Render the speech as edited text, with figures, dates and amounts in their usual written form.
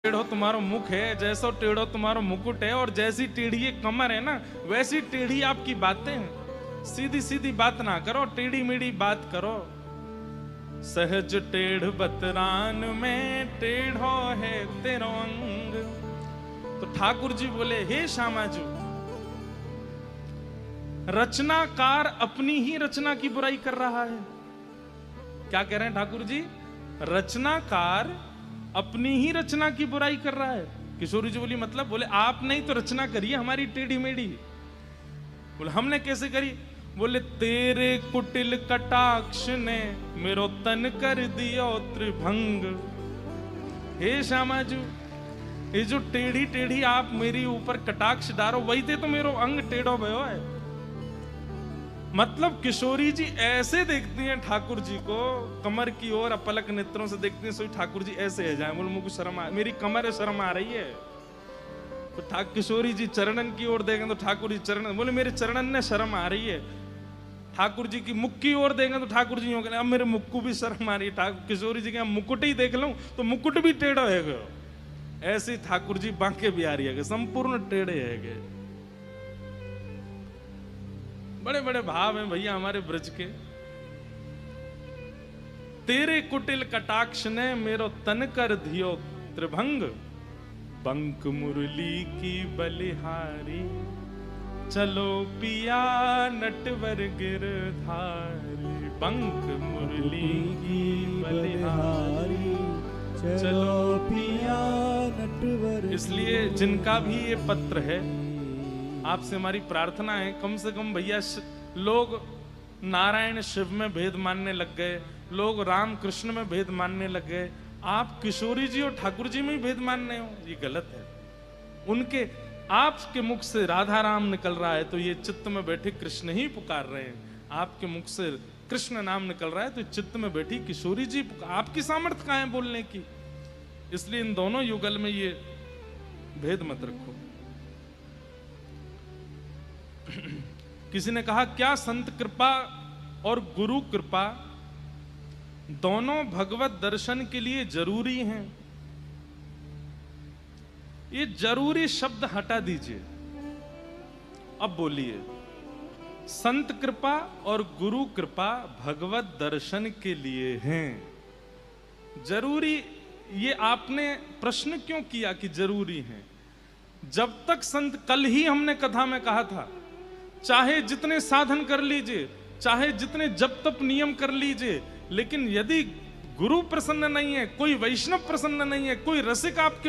टेढ़ो तुम्हारो मुख है, जैसो टेढ़ो तुम्हारो मुकुट है, और जैसी टेढ़ी ये कमर है ना, वैसी टेढ़ी आपकी बातें हैं। सीधी सीधी बात ना करो, टेढ़ी मेढ़ी बात करो। सहज टेढ़ बतरान में टेढ़ो है तेरो अंग। तो ठाकुर जी बोले, हे श्यामाजू, रचनाकार अपनी ही रचना की बुराई कर रहा है। क्या कह रहे हैं ठाकुर जी? रचनाकार अपनी ही रचना की बुराई कर रहा है। किशोरी जी बोली, मतलब? बोले, आप नहीं तो रचना करिए हमारी टेढ़ी मेढ़ी। बोले, हमने कैसे करी? बोले, तेरे कुटिल कटाक्ष ने मेरो तन कर दियो त्रिभंग। हे श्यामाजू, ये जो टेढ़ी टेढ़ी आप मेरी ऊपर कटाक्ष डारो, वही थे तो मेरो अंग टेढ़ो भयो है। मतलब किशोरी जी ऐसे देखती हैं ठाकुर जी को, कमर की ओर अपलक नेत्रों से देखती हैं, सोई ठाकुर जी ऐसे है जाए। बोले, मुझको शर्म आ, मेरी कमर है, शर्म आ रही है। तो किशोरी जी चरणन की ओर देखें तो ठाकुर जी चरणन, बोले मेरे चरणन ने शर्म आ रही है। ठाकुर जी की मुख की ओर देखें तो ठाकुर जी कहें, अब मेरे मुख को भी शर्म आ रही है। किशोरी जी के मुकुट ही देख लूं तो मुकुट भी टेढ़ो है। ऐसे ठाकुर जी बांके बिहारी है, संपूर्ण टेढ़े है। बड़े बड़े भाव हैं भैया हमारे ब्रज के। तेरे कुटिल कटाक्ष ने मेरो तन कर दियो त्रिभंग। बंक मुरली की बलिहारी, चलो पिया नटवर गिरधारी। बंक मुरली की बलिहारी, चलो पिया नटवर। इसलिए जिनका भी ये पत्र है, आपसे हमारी प्रार्थना है, कम से कम भैया, लोग नारायण शिव में भेद मानने लग गए, लोग राम कृष्ण में भेद मानने लग गए, आप किशोरी जी और ठाकुर जी में ही भेद मानने हो, ये गलत है। उनके आपके मुख से राधा राम निकल रहा है तो ये चित्त में बैठे कृष्ण ही पुकार रहे हैं। आपके मुख से कृष्ण नाम निकल रहा है तो चित्त में बैठी किशोरी जी पुकार। आपकी सामर्थ्य कहाँ है बोलने की? इसलिए इन दोनों युगल में ये भेद मत रखो। किसी ने कहा, क्या संत कृपा और गुरु कृपा दोनों भगवत दर्शन के लिए जरूरी हैं? ये जरूरी शब्द हटा दीजिए, अब बोलिए, संत कृपा और गुरु कृपा भगवत दर्शन के लिए हैं। जरूरी, ये आपने प्रश्न क्यों किया कि जरूरी है? जब तक संत, कल ही हमने कथा में कहा था, चाहे जितने साधन कर लीजिए, चाहे जितने जप तप नियम कर लीजिए, लेकिन यदि गुरु प्रसन्न नहीं है, कोई वैष्णव प्रसन्न नहीं है, कोई रसिक आपके